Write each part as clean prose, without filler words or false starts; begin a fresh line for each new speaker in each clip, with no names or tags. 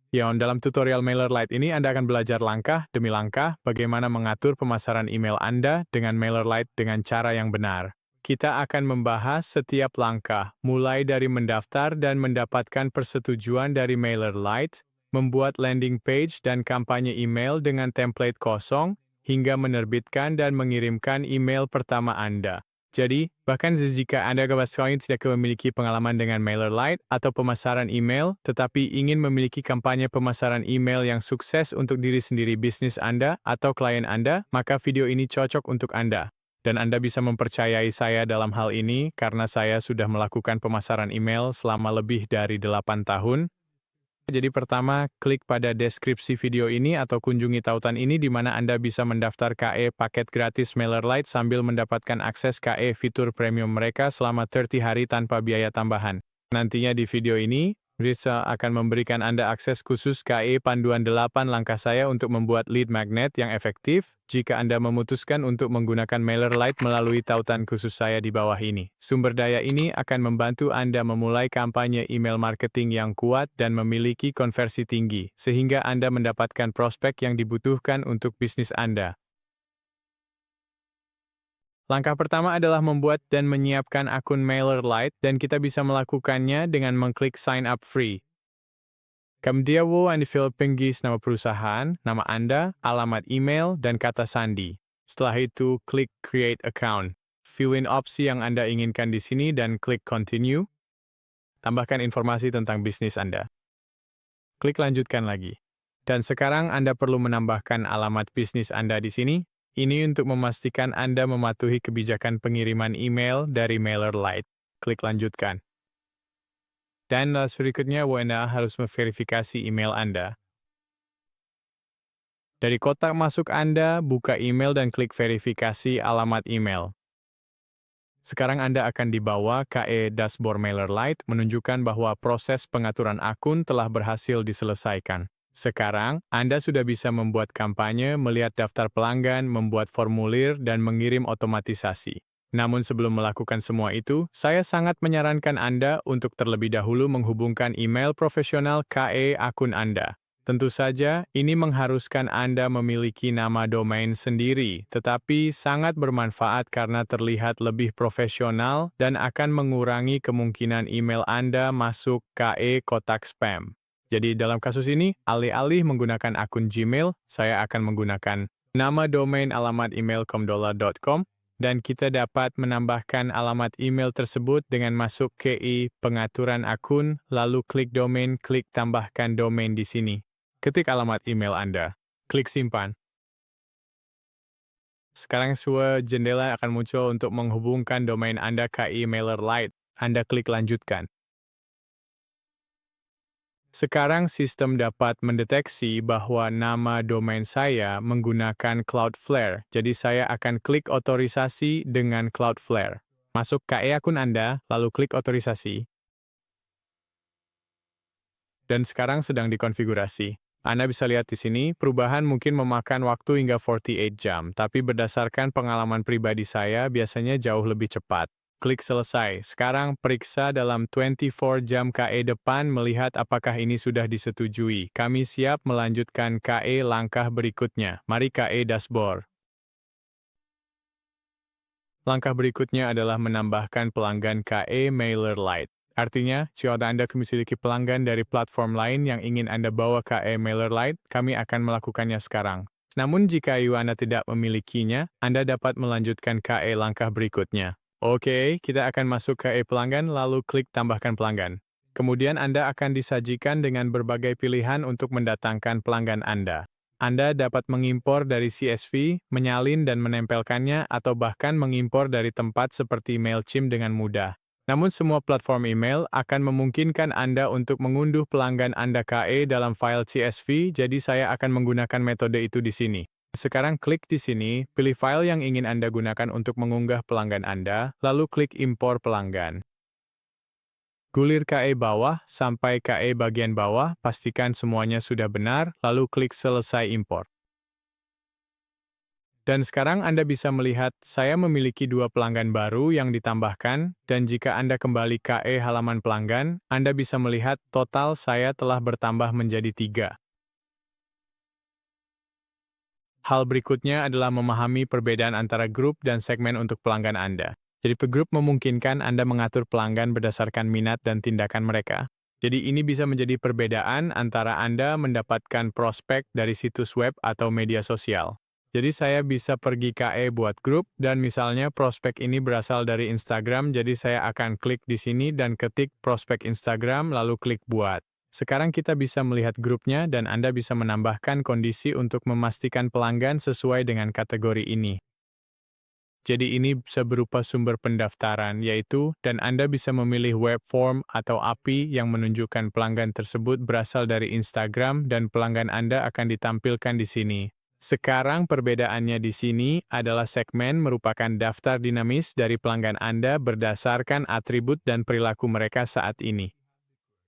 Dalam tutorial MailerLite ini Anda akan belajar langkah demi langkah bagaimana mengatur pemasaran email Anda dengan MailerLite dengan cara yang benar. Kita akan membahas setiap langkah, mulai dari mendaftar dan mendapatkan persetujuan dari MailerLite, membuat landing page dan kampanye email dengan template kosong, hingga menerbitkan dan mengirimkan email pertama Anda. Jadi, bahkan jika Anda tidak memiliki pengalaman dengan MailerLite atau pemasaran email, tetapi ingin memiliki kampanye pemasaran email yang sukses untuk diri sendiri bisnis Anda atau klien Anda, maka video ini cocok untuk Anda. Dan Anda bisa mempercayai saya dalam hal ini karena saya sudah melakukan pemasaran email selama lebih dari 8 tahun. Jadi pertama, klik pada deskripsi video ini atau kunjungi tautan ini di mana Anda bisa mendaftar KE paket gratis MailerLite sambil mendapatkan akses KE fitur premium mereka selama 30 hari tanpa biaya tambahan. Nantinya di video ini, Risa akan memberikan Anda akses khusus KE panduan 8 langkah saya untuk membuat lead magnet yang efektif jika Anda memutuskan untuk menggunakan MailerLite melalui tautan khusus saya di bawah ini. Sumber daya ini akan membantu Anda memulai kampanye email marketing yang kuat dan memiliki konversi tinggi, sehingga Anda mendapatkan prospek yang dibutuhkan untuk bisnis Anda. Langkah pertama adalah membuat dan menyiapkan akun MailerLite dan kita bisa melakukannya dengan mengklik Sign Up Free. Kemudian Anda fill penggis nama perusahaan, nama Anda, alamat email, dan kata sandi. Setelah itu, klik Create Account. Fill in opsi yang Anda inginkan di sini dan klik Continue. Tambahkan informasi tentang bisnis Anda. Klik Lanjutkan lagi. Dan sekarang Anda perlu menambahkan alamat bisnis Anda di sini. Ini untuk memastikan Anda mematuhi kebijakan pengiriman email dari MailerLite. Klik Lanjutkan. Dan berikutnya, Anda harus memverifikasi email Anda. Dari kotak masuk Anda, buka email dan klik verifikasi alamat email. Sekarang Anda akan dibawa ke dashboard MailerLite menunjukkan bahwa proses pengaturan akun telah berhasil diselesaikan. Sekarang, Anda sudah bisa membuat kampanye, melihat daftar pelanggan, membuat formulir, dan mengirim otomatisasi. Namun sebelum melakukan semua itu, saya sangat menyarankan Anda untuk terlebih dahulu menghubungkan email profesional KE akun Anda. Tentu saja, ini mengharuskan Anda memiliki nama domain sendiri, tetapi sangat bermanfaat karena terlihat lebih profesional dan akan mengurangi kemungkinan email Anda masuk ke kotak spam. Jadi dalam kasus ini, alih-alih menggunakan akun Gmail, saya akan menggunakan nama domain alamat email comdola.com, dan kita dapat menambahkan alamat email tersebut dengan masuk ke pengaturan akun, lalu klik domain, klik tambahkan domain di sini. Ketik alamat email Anda, klik simpan. Sekarang sebuah jendela akan muncul untuk menghubungkan domain Anda ke MailerLite. Anda klik lanjutkan. Sekarang sistem dapat mendeteksi bahwa nama domain saya menggunakan Cloudflare, jadi saya akan klik otorisasi dengan Cloudflare. Masuk ke akun Anda, lalu klik otorisasi. Dan sekarang sedang dikonfigurasi. Anda bisa lihat di sini, perubahan mungkin memakan waktu hingga 48 jam, tapi berdasarkan pengalaman pribadi saya biasanya jauh lebih cepat. Klik selesai. Sekarang periksa dalam 24 jam KE depan melihat apakah ini sudah disetujui. Kami siap melanjutkan KE langkah berikutnya. Mari KE dashboard. Langkah berikutnya adalah menambahkan pelanggan KE MailerLite. Artinya, jika Anda memiliki pelanggan dari platform lain yang ingin Anda bawa KE MailerLite, kami akan melakukannya sekarang. Namun jika Anda tidak memilikinya, Anda dapat melanjutkan KE langkah berikutnya. Oke, kita akan masuk ke pelanggan lalu klik tambahkan pelanggan. Kemudian Anda akan disajikan dengan berbagai pilihan untuk mendatangkan pelanggan Anda. Anda dapat mengimpor dari CSV, menyalin dan menempelkannya atau bahkan mengimpor dari tempat seperti MailChimp dengan mudah. Namun semua platform email akan memungkinkan Anda untuk mengunduh pelanggan Anda KE dalam file CSV, jadi saya akan menggunakan metode itu di sini. Sekarang klik di sini, pilih file yang ingin Anda gunakan untuk mengunggah pelanggan Anda, lalu klik impor pelanggan. Gulir KE bawah sampai KE bagian bawah, pastikan semuanya sudah benar, lalu klik selesai impor. Dan sekarang Anda bisa melihat saya memiliki 2 pelanggan baru yang ditambahkan, dan jika Anda kembali ke halaman pelanggan, Anda bisa melihat total saya telah bertambah menjadi 3. Hal berikutnya adalah memahami perbedaan antara grup dan segmen untuk pelanggan Anda. Jadi grup memungkinkan Anda mengatur pelanggan berdasarkan minat dan tindakan mereka. Jadi ini bisa menjadi perbedaan antara Anda mendapatkan prospek dari situs web atau media sosial. Jadi saya bisa pergi ke buat grup dan misalnya prospek ini berasal dari Instagram, jadi saya akan klik di sini dan ketik prospek Instagram lalu klik buat. Sekarang kita bisa melihat grupnya dan Anda bisa menambahkan kondisi untuk memastikan pelanggan sesuai dengan kategori ini. Jadi ini bisa berupa sumber pendaftaran, yaitu, dan Anda bisa memilih web form atau API yang menunjukkan pelanggan tersebut berasal dari Instagram dan pelanggan Anda akan ditampilkan di sini. Sekarang perbedaannya di sini adalah segmen merupakan daftar dinamis dari pelanggan Anda berdasarkan atribut dan perilaku mereka saat ini.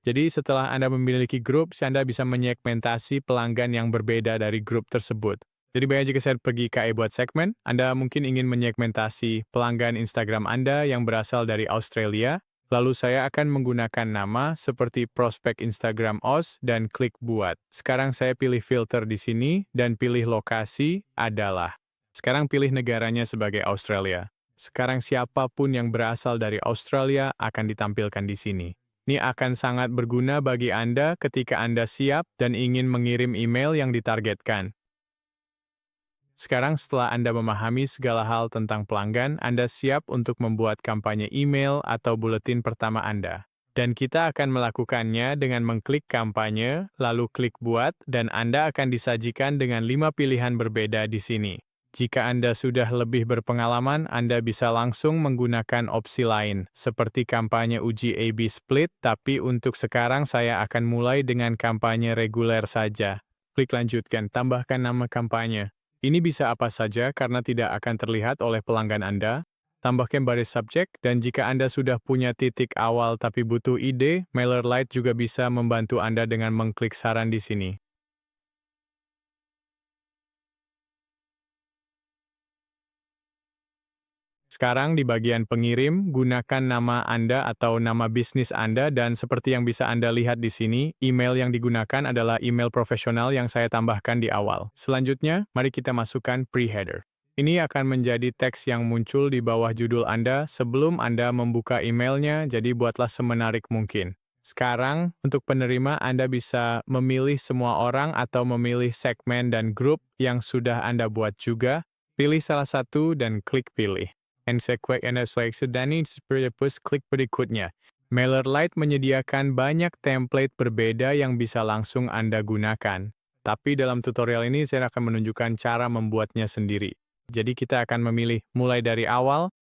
Jadi setelah Anda memiliki grup, Anda bisa menyegmentasi pelanggan yang berbeda dari grup tersebut. Jadi bayangkan jika saya pergi ke buat segmen, Anda mungkin ingin menyegmentasi pelanggan Instagram Anda yang berasal dari Australia, lalu saya akan menggunakan nama seperti prospek Instagram Aus dan klik buat. Sekarang saya pilih filter di sini dan pilih lokasi adalah. Sekarang pilih negaranya sebagai Australia. Sekarang siapapun yang berasal dari Australia akan ditampilkan di sini. Ini akan sangat berguna bagi Anda ketika Anda siap dan ingin mengirim email yang ditargetkan. Sekarang setelah Anda memahami segala hal tentang pelanggan, Anda siap untuk membuat kampanye email atau buletin pertama Anda. Dan kita akan melakukannya dengan mengklik kampanye, lalu klik buat, dan Anda akan disajikan dengan 5 pilihan berbeda di sini. Jika Anda sudah lebih berpengalaman, Anda bisa langsung menggunakan opsi lain, seperti kampanye uji A/B split, tapi untuk sekarang saya akan mulai dengan kampanye reguler saja. Klik lanjutkan, tambahkan nama kampanye. Ini bisa apa saja karena tidak akan terlihat oleh pelanggan Anda. Tambahkan baris subjek, dan jika Anda sudah punya titik awal tapi butuh ide, MailerLite juga bisa membantu Anda dengan mengklik saran di sini. Sekarang di bagian pengirim, gunakan nama Anda atau nama bisnis Anda dan seperti yang bisa Anda lihat di sini, email yang digunakan adalah email profesional yang saya tambahkan di awal. Selanjutnya, mari kita masukkan pre-header. Ini akan menjadi teks yang muncul di bawah judul Anda sebelum Anda membuka emailnya, jadi buatlah semenarik mungkin. Sekarang, untuk penerima Anda bisa memilih semua orang atau memilih segmen dan grup yang sudah Anda buat juga. Pilih salah satu dan klik pilih. Klik berikutnya. MailerLite menyediakan banyak template berbeda yang bisa langsung Anda gunakan. Tapi dalam tutorial ini saya akan menunjukkan cara membuatnya sendiri. Jadi kita akan memilih mulai dari awal.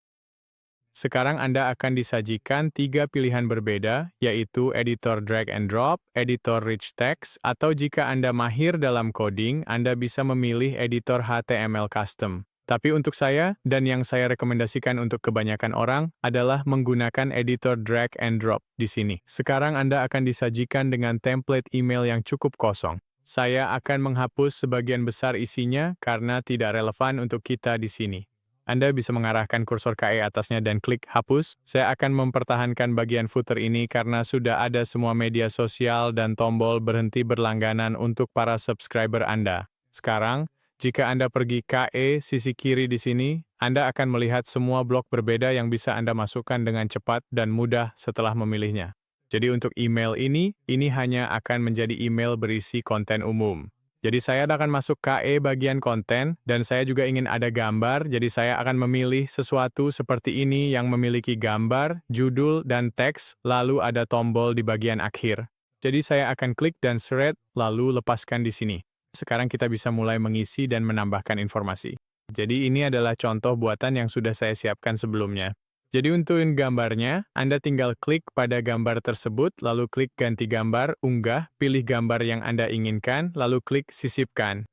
Sekarang Anda akan disajikan 3 pilihan berbeda, yaitu editor drag and drop, editor rich text, atau jika Anda mahir dalam coding, Anda bisa memilih editor HTML custom. Tapi untuk saya, dan yang saya rekomendasikan untuk kebanyakan orang, adalah menggunakan editor drag and drop di sini. Sekarang Anda akan disajikan dengan template email yang cukup kosong. Saya akan menghapus sebagian besar isinya karena tidak relevan untuk kita di sini. Anda bisa mengarahkan kursor ke atasnya dan klik hapus. Saya akan mempertahankan bagian footer ini karena sudah ada semua media sosial dan tombol berhenti berlangganan untuk para subscriber Anda. Sekarang, jika Anda pergi ke sisi kiri di sini, Anda akan melihat semua blok berbeda yang bisa Anda masukkan dengan cepat dan mudah setelah memilihnya. Jadi untuk email ini hanya akan menjadi email berisi konten umum. Jadi saya akan masuk ke bagian konten, dan saya juga ingin ada gambar, jadi saya akan memilih sesuatu seperti ini yang memiliki gambar, judul, dan teks, lalu ada tombol di bagian akhir. Jadi saya akan klik dan seret, lalu lepaskan di sini. Sekarang kita bisa mulai mengisi dan menambahkan informasi. Jadi ini adalah contoh buatan yang sudah saya siapkan sebelumnya. Jadi untuk gambarnya, Anda tinggal klik pada gambar tersebut, lalu klik ganti gambar, unggah, pilih gambar yang Anda inginkan, lalu klik sisipkan.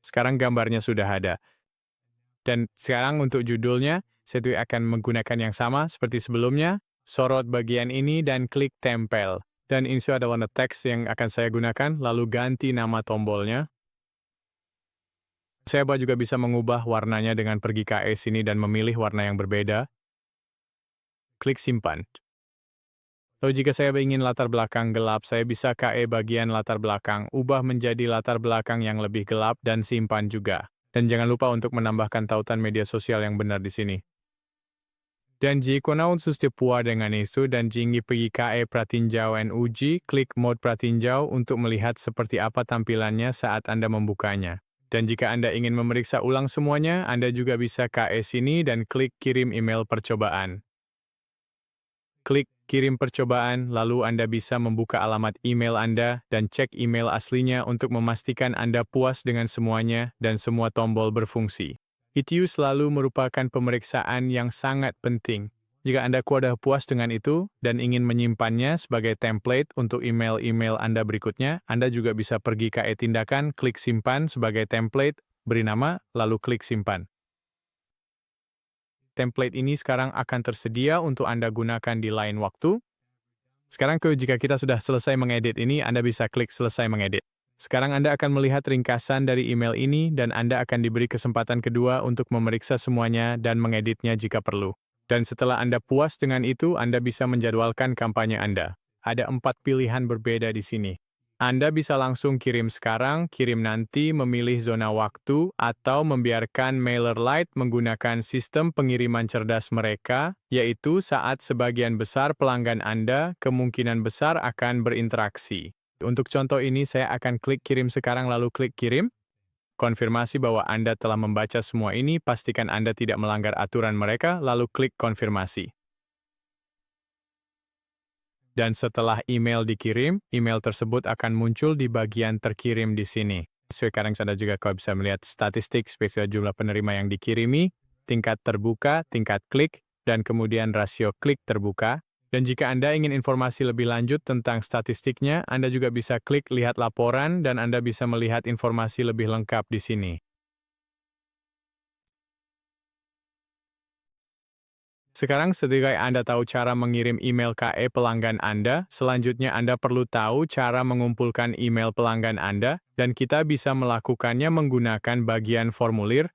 Sekarang gambarnya sudah ada. Dan sekarang untuk judulnya, saya akan menggunakan yang sama seperti sebelumnya, sorot bagian ini dan klik tempel. Dan ini adalah warna teks yang akan saya gunakan, lalu ganti nama tombolnya. Saya juga bisa mengubah warnanya dengan pergi ke sini dan memilih warna yang berbeda. Klik simpan. Atau jika saya ingin latar belakang gelap, saya bisa bagian latar belakang, ubah menjadi latar belakang yang lebih gelap dan simpan juga. Dan jangan lupa untuk menambahkan tautan media sosial yang benar di sini. Dan jika naun pua dengan isu dan jinggi pergi pratinjau dan uji, klik mode pratinjau untuk melihat seperti apa tampilannya saat Anda membukanya. Dan jika Anda ingin memeriksa ulang semuanya, Anda juga bisa sini dan klik kirim email percobaan. Klik kirim percobaan, lalu Anda bisa membuka alamat email Anda dan cek email aslinya untuk memastikan Anda puas dengan semuanya dan semua tombol berfungsi. Itu selalu merupakan pemeriksaan yang sangat penting. Jika Anda sudah puas dengan itu dan ingin menyimpannya sebagai template untuk email-email Anda berikutnya, Anda juga bisa pergi ke tindakan, klik simpan sebagai template, beri nama, lalu klik simpan. Template ini sekarang akan tersedia untuk Anda gunakan di lain waktu. Sekarang jika kita sudah selesai mengedit ini, Anda bisa klik selesai mengedit. Sekarang Anda akan melihat ringkasan dari email ini dan Anda akan diberi kesempatan kedua untuk memeriksa semuanya dan mengeditnya jika perlu. Dan setelah Anda puas dengan itu, Anda bisa menjadwalkan kampanye Anda. Ada 4 pilihan berbeda di sini. Anda bisa langsung kirim sekarang, kirim nanti, memilih zona waktu, atau membiarkan MailerLite menggunakan sistem pengiriman cerdas mereka, yaitu saat sebagian besar pelanggan Anda kemungkinan besar akan berinteraksi. Untuk contoh ini, saya akan klik kirim sekarang lalu klik kirim. Konfirmasi bahwa Anda telah membaca semua ini, pastikan Anda tidak melanggar aturan mereka, lalu klik konfirmasi. Dan setelah email dikirim, email tersebut akan muncul di bagian terkirim di sini. Sekarang Anda juga bisa melihat statistik spesial jumlah penerima yang dikirimi, tingkat terbuka, tingkat klik, dan kemudian rasio klik terbuka. Dan jika Anda ingin informasi lebih lanjut tentang statistiknya, Anda juga bisa klik lihat laporan dan Anda bisa melihat informasi lebih lengkap di sini. Sekarang setelah Anda tahu cara mengirim email ke pelanggan Anda, selanjutnya Anda perlu tahu cara mengumpulkan email pelanggan Anda, dan kita bisa melakukannya menggunakan bagian formulir.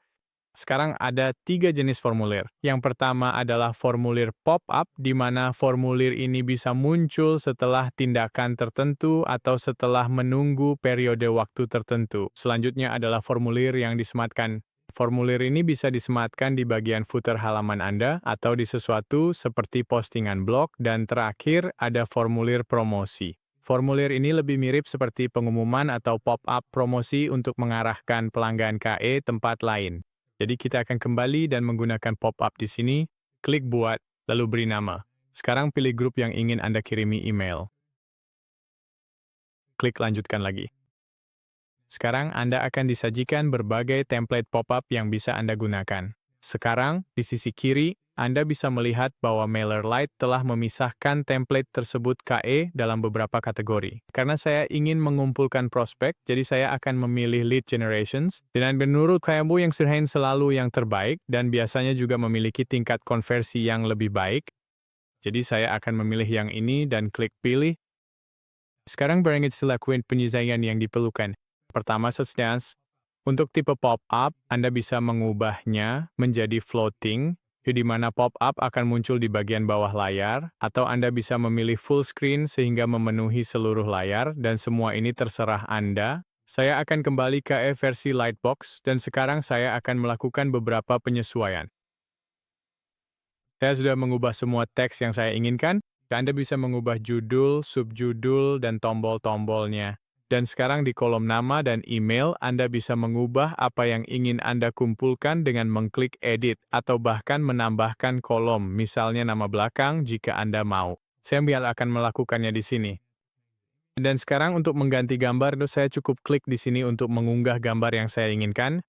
Sekarang ada 3 jenis formulir. Yang pertama adalah formulir pop-up, di mana formulir ini bisa muncul setelah tindakan tertentu atau setelah menunggu periode waktu tertentu. Selanjutnya adalah formulir yang disematkan. Formulir ini bisa disematkan di bagian footer halaman Anda atau di sesuatu seperti postingan blog, dan terakhir ada formulir promosi. Formulir ini lebih mirip seperti pengumuman atau pop-up promosi untuk mengarahkan pelanggan tempat lain. Jadi kita akan kembali dan menggunakan pop-up di sini, klik buat, lalu beri nama. Sekarang pilih grup yang ingin Anda kirimi email. Klik lanjutkan lagi. Sekarang Anda akan disajikan berbagai template pop-up yang bisa Anda gunakan. Sekarang, di sisi kiri, Anda bisa melihat bahwa MailerLite telah memisahkan template tersebut dalam beberapa kategori. Karena saya ingin mengumpulkan prospek, jadi saya akan memilih lead generations, dan menurut kamu yang selalu yang terbaik, dan biasanya juga memiliki tingkat konversi yang lebih baik. Jadi saya akan memilih yang ini dan klik pilih. Sekarang berangkat lakukan penyesuaian yang diperlukan. Pertama, untuk tipe pop-up, Anda bisa mengubahnya menjadi floating, di mana pop-up akan muncul di bagian bawah layar, atau Anda bisa memilih full screen sehingga memenuhi seluruh layar, dan semua ini terserah Anda. Saya akan kembali ke versi Lightbox, dan sekarang saya akan melakukan beberapa penyesuaian. Saya sudah mengubah semua teks yang saya inginkan, dan Anda bisa mengubah judul, subjudul, dan tombol-tombolnya. Dan sekarang di kolom nama dan email, Anda bisa mengubah apa yang ingin Anda kumpulkan dengan mengklik edit, atau bahkan menambahkan kolom, misalnya nama belakang jika Anda mau. Saya akan melakukannya di sini. Dan sekarang untuk mengganti gambar, saya cukup klik di sini untuk mengunggah gambar yang saya inginkan.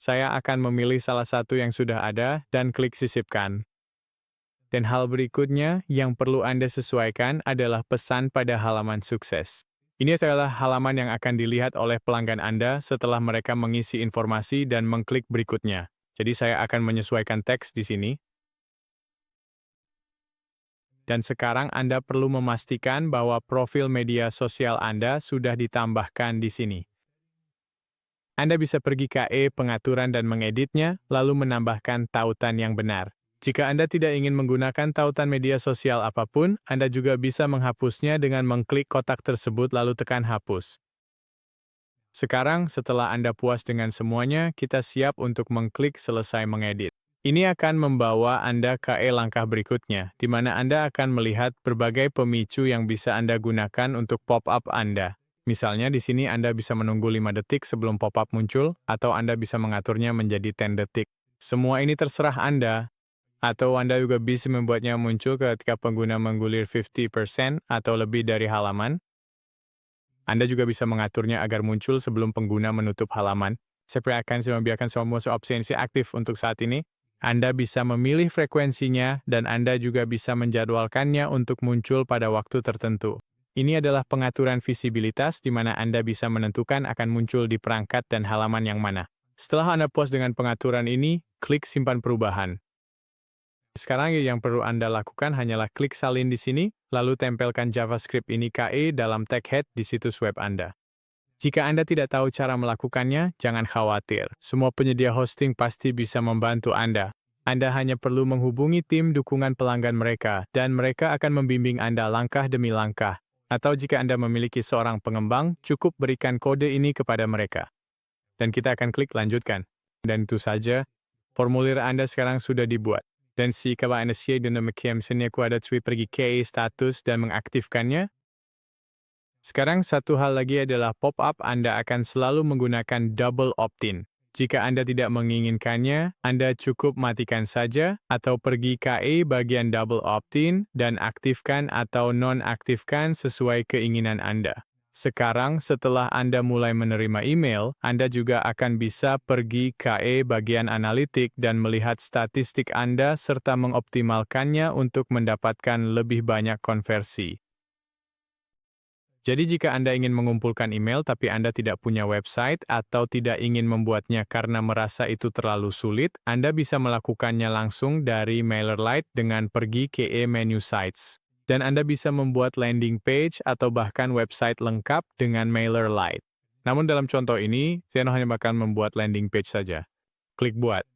Saya akan memilih salah satu yang sudah ada, dan klik sisipkan. Dan hal berikutnya yang perlu Anda sesuaikan adalah pesan pada halaman sukses. Ini adalah halaman yang akan dilihat oleh pelanggan Anda setelah mereka mengisi informasi dan mengklik berikutnya. Jadi saya akan menyesuaikan teks di sini. Dan sekarang Anda perlu memastikan bahwa profil media sosial Anda sudah ditambahkan di sini. Anda bisa pergi ke pengaturan dan mengeditnya, lalu menambahkan tautan yang benar. Jika Anda tidak ingin menggunakan tautan media sosial apapun, Anda juga bisa menghapusnya dengan mengklik kotak tersebut lalu tekan hapus. Sekarang, setelah Anda puas dengan semuanya, kita siap untuk mengklik selesai mengedit. Ini akan membawa Anda ke langkah berikutnya, di mana Anda akan melihat berbagai pemicu yang bisa Anda gunakan untuk pop-up Anda. Misalnya di sini Anda bisa menunggu 5 detik sebelum pop-up muncul, atau Anda bisa mengaturnya menjadi 10 detik. Semua ini terserah Anda, atau Anda juga bisa membuatnya muncul ketika pengguna menggulir 50% atau lebih dari halaman. Anda juga bisa mengaturnya agar muncul sebelum pengguna menutup halaman. Saya akan membiarkan semua opsi ini aktif untuk saat ini. Anda bisa memilih frekuensinya, dan Anda juga bisa menjadwalkannya untuk muncul pada waktu tertentu. Ini adalah pengaturan visibilitas di mana Anda bisa menentukan akan muncul di perangkat dan halaman yang mana. Setelah Anda puas dengan pengaturan ini, klik simpan perubahan. Sekarang yang perlu Anda lakukan hanyalah klik salin di sini, lalu tempelkan JavaScript ini ke dalam tag head di situs web Anda. Jika Anda tidak tahu cara melakukannya, jangan khawatir. Semua penyedia hosting pasti bisa membantu Anda. Anda hanya perlu menghubungi tim dukungan pelanggan mereka, dan mereka akan membimbing Anda langkah demi langkah. Atau jika Anda memiliki seorang pengembang, cukup berikan kode ini kepada mereka. Dan kita akan klik lanjutkan. Dan itu saja, formulir Anda sekarang sudah dibuat. Dan jika Anda sudah demikian, aku ada pergi ke status dan mengaktifkannya. Sekarang satu hal lagi adalah pop-up Anda akan selalu menggunakan double opt-in. Jika Anda tidak menginginkannya, Anda cukup matikan saja atau pergi ke bagian double opt-in dan aktifkan atau nonaktifkan sesuai keinginan Anda. Sekarang setelah Anda mulai menerima email, Anda juga akan bisa pergi ke bagian analitik dan melihat statistik Anda serta mengoptimalkannya untuk mendapatkan lebih banyak konversi. Jadi jika Anda ingin mengumpulkan email tapi Anda tidak punya website atau tidak ingin membuatnya karena merasa itu terlalu sulit, Anda bisa melakukannya langsung dari MailerLite dengan pergi ke menu Sites. Dan Anda bisa membuat landing page atau bahkan website lengkap dengan MailerLite. Namun dalam contoh ini, saya hanya akan membuat landing page saja. Klik buat.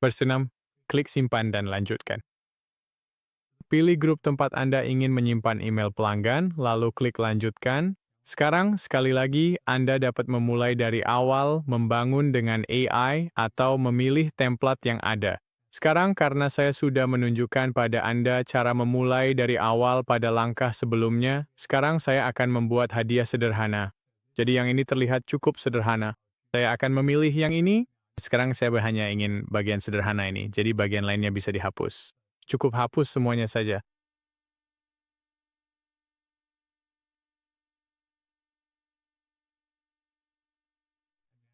Bersenam, klik simpan dan lanjutkan. Pilih grup tempat Anda ingin menyimpan email pelanggan, lalu klik lanjutkan. Sekarang, sekali lagi, Anda dapat memulai dari awal, membangun dengan AI, atau memilih template yang ada. Sekarang karena saya sudah menunjukkan pada Anda cara memulai dari awal pada langkah sebelumnya, sekarang saya akan membuat hadiah sederhana. Jadi yang ini terlihat cukup sederhana. Saya akan memilih yang ini. Sekarang saya hanya ingin bagian sederhana ini, jadi bagian lainnya bisa dihapus. Cukup hapus semuanya saja.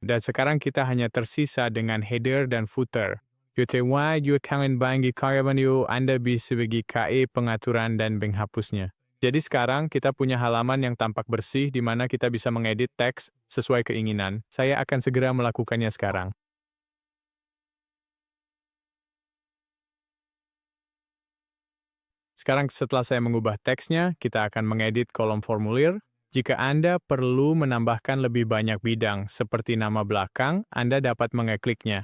Dan sekarang kita hanya tersisa dengan header dan footer. Yotewa kangen bangi karyawan Anda bisa pergi ke pengaturan dan menghapusnya. Jadi sekarang kita punya halaman yang tampak bersih di mana kita bisa mengedit teks sesuai keinginan. Saya akan segera melakukannya sekarang. Sekarang setelah saya mengubah teksnya, kita akan mengedit kolom formulir. Jika Anda perlu menambahkan lebih banyak bidang, seperti nama belakang, Anda dapat mengekliknya.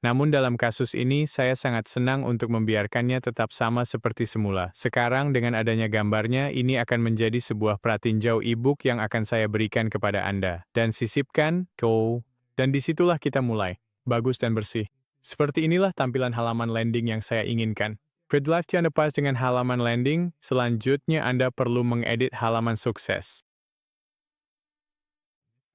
Namun dalam kasus ini, saya sangat senang untuk membiarkannya tetap sama seperti semula. Sekarang dengan adanya gambarnya, ini akan menjadi sebuah pratinjau e-book yang akan saya berikan kepada Anda. Dan sisipkan, dan disitulah kita mulai. Bagus dan bersih. Seperti inilah tampilan halaman landing yang saya inginkan. Setelah Anda pas dengan halaman landing, selanjutnya Anda perlu mengedit halaman sukses.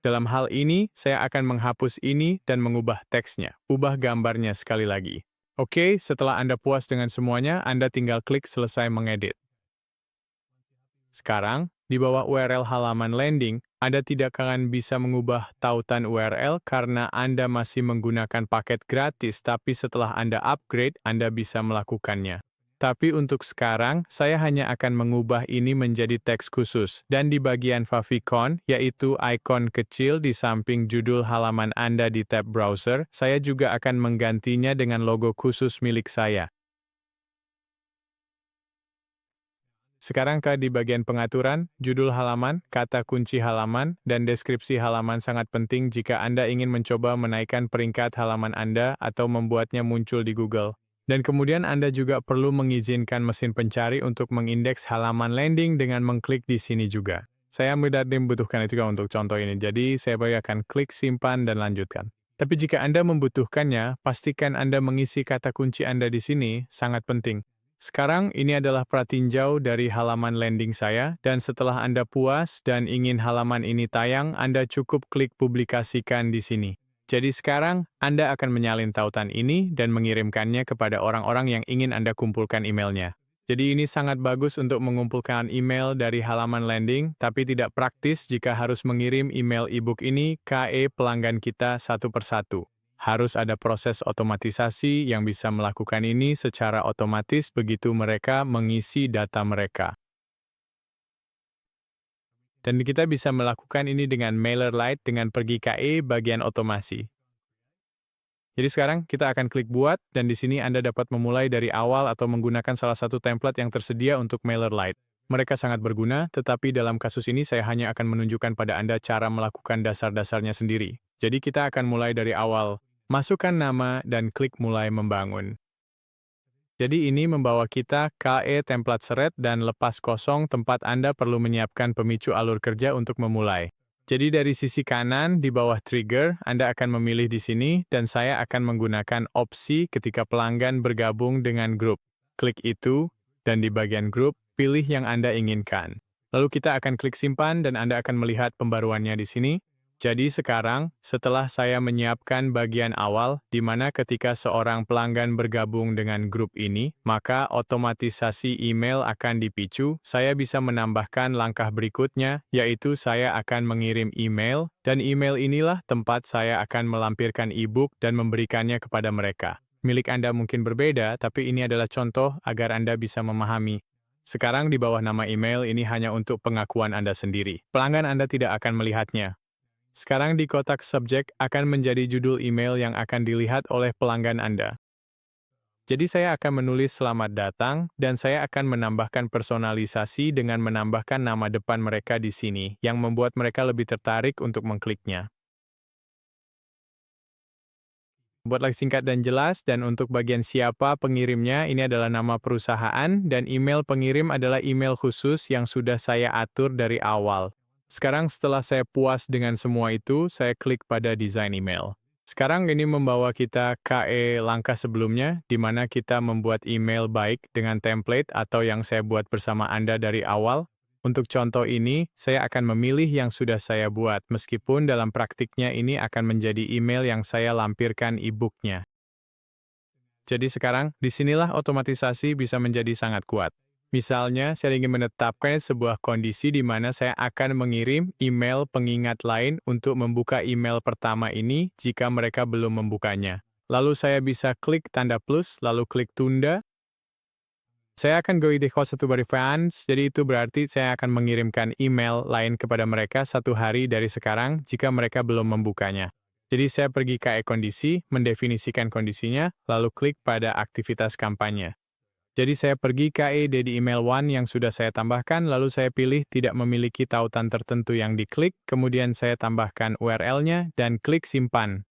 Dalam hal ini, saya akan menghapus ini dan mengubah teksnya. Ubah gambarnya sekali lagi. Oke, setelah Anda puas dengan semuanya, Anda tinggal klik selesai mengedit. Sekarang, di bawah URL halaman landing, Anda tidak akan bisa mengubah tautan URL karena Anda masih menggunakan paket gratis, tapi setelah Anda upgrade, Anda bisa melakukannya. Tapi untuk sekarang, saya hanya akan mengubah ini menjadi teks khusus, dan di bagian favicon, yaitu ikon kecil di samping judul halaman Anda di tab browser, saya juga akan menggantinya dengan logo khusus milik saya. Sekarang di bagian pengaturan, judul halaman, kata kunci halaman, dan deskripsi halaman sangat penting jika Anda ingin mencoba menaikkan peringkat halaman Anda atau membuatnya muncul di Google. Dan kemudian Anda juga perlu mengizinkan mesin pencari untuk mengindeks halaman landing dengan mengklik di sini juga. Saya membutuhkan itu juga untuk contoh ini, jadi saya akan klik simpan dan lanjutkan. Tapi jika Anda membutuhkannya, pastikan Anda mengisi kata kunci Anda di sini, sangat penting. Sekarang ini adalah pratinjau dari halaman landing saya, dan setelah Anda puas dan ingin halaman ini tayang, Anda cukup klik publikasikan di sini. Jadi sekarang, Anda akan menyalin tautan ini dan mengirimkannya kepada orang-orang yang ingin Anda kumpulkan emailnya. Jadi ini sangat bagus untuk mengumpulkan email dari halaman landing, tapi tidak praktis jika harus mengirim email e-book ini ke pelanggan kita satu persatu. Harus ada proses otomatisasi yang bisa melakukan ini secara otomatis begitu mereka mengisi data mereka. Dan kita bisa melakukan ini dengan MailerLite dengan pergi ke bagian otomasi. Jadi sekarang kita akan klik buat, dan di sini Anda dapat memulai dari awal atau menggunakan salah satu template yang tersedia untuk MailerLite. Mereka sangat berguna, tetapi dalam kasus ini saya hanya akan menunjukkan pada Anda cara melakukan dasar-dasarnya sendiri. Jadi kita akan mulai dari awal. Masukkan nama dan klik mulai membangun. Jadi ini membawa kita ke template thread dan lepas kosong tempat Anda perlu menyiapkan pemicu alur kerja untuk memulai. Jadi dari sisi kanan di bawah trigger, Anda akan memilih di sini dan saya akan menggunakan opsi ketika pelanggan bergabung dengan grup. Klik itu dan di bagian grup, pilih yang Anda inginkan. Lalu kita akan klik simpan dan Anda akan melihat pembaruannya di sini. Jadi sekarang, setelah saya menyiapkan bagian awal, di mana ketika seorang pelanggan bergabung dengan grup ini, maka otomatisasi email akan dipicu, saya bisa menambahkan langkah berikutnya, yaitu saya akan mengirim email, dan email inilah tempat saya akan melampirkan e-book dan memberikannya kepada mereka. Milik Anda mungkin berbeda, tapi ini adalah contoh agar Anda bisa memahami. Sekarang di bawah nama email ini hanya untuk pengakuan Anda sendiri. Pelanggan Anda tidak akan melihatnya. Sekarang di kotak subjek akan menjadi judul email yang akan dilihat oleh pelanggan Anda. Jadi saya akan menulis selamat datang, dan saya akan menambahkan personalisasi dengan menambahkan nama depan mereka di sini, yang membuat mereka lebih tertarik untuk mengkliknya. Buatlah singkat dan jelas, dan untuk bagian siapa pengirimnya, ini adalah nama perusahaan, dan email pengirim adalah email khusus yang sudah saya atur dari awal. Sekarang setelah saya puas dengan semua itu, saya klik pada desain email. Sekarang ini membawa kita ke langkah sebelumnya, di mana kita membuat email baik dengan template atau yang saya buat bersama Anda dari awal. Untuk contoh ini, saya akan memilih yang sudah saya buat, meskipun dalam praktiknya ini akan menjadi email yang saya lampirkan e-booknya. Jadi sekarang, disinilah otomatisasi bisa menjadi sangat kuat. Misalnya, saya ingin menetapkan sebuah kondisi di mana saya akan mengirim email pengingat lain untuk membuka email pertama ini jika mereka belum membukanya. Lalu saya bisa klik tanda plus, lalu klik tunda. Saya akan go the host satu fans, jadi itu berarti saya akan mengirimkan email lain kepada mereka 1 hari dari sekarang jika mereka belum membukanya. Jadi saya pergi ke kondisi, mendefinisikan kondisinya, lalu klik pada aktivitas kampanye. Jadi saya pergi ke di email one yang sudah saya tambahkan, lalu saya pilih tidak memiliki tautan tertentu yang diklik, kemudian saya tambahkan URL-nya dan klik simpan.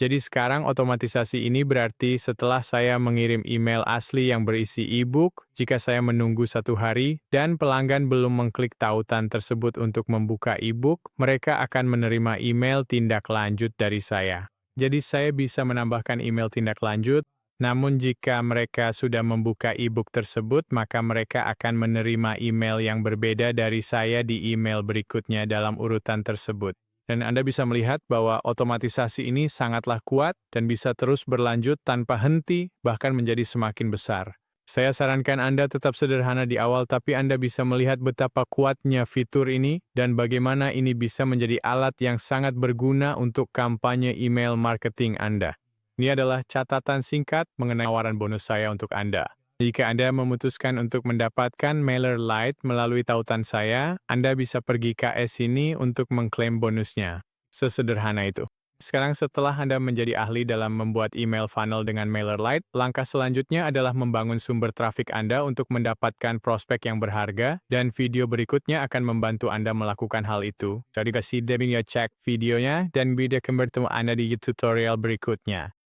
Jadi sekarang otomatisasi ini berarti setelah saya mengirim email asli yang berisi e-book, jika saya menunggu 1 hari dan pelanggan belum mengklik tautan tersebut untuk membuka e-book, mereka akan menerima email tindak lanjut dari saya. Jadi saya bisa menambahkan email tindak lanjut. Namun jika mereka sudah membuka e-book tersebut, maka mereka akan menerima email yang berbeda dari saya di email berikutnya dalam urutan tersebut. Dan Anda bisa melihat bahwa otomatisasi ini sangatlah kuat dan bisa terus berlanjut tanpa henti, bahkan menjadi semakin besar. Saya sarankan Anda tetap sederhana di awal, tapi Anda bisa melihat betapa kuatnya fitur ini dan bagaimana ini bisa menjadi alat yang sangat berguna untuk kampanye email marketing Anda. Ini adalah catatan singkat mengenai tawaran bonus saya untuk Anda. Jika Anda memutuskan untuk mendapatkan MailerLite melalui tautan saya, Anda bisa pergi ke sini untuk mengklaim bonusnya. Sesederhana itu. Sekarang setelah Anda menjadi ahli dalam membuat email funnel dengan MailerLite, langkah selanjutnya adalah membangun sumber trafik Anda untuk mendapatkan prospek yang berharga, dan video berikutnya akan membantu Anda melakukan hal itu. Jadi kasih cek videonya, dan bisa bertemu Anda di tutorial berikutnya.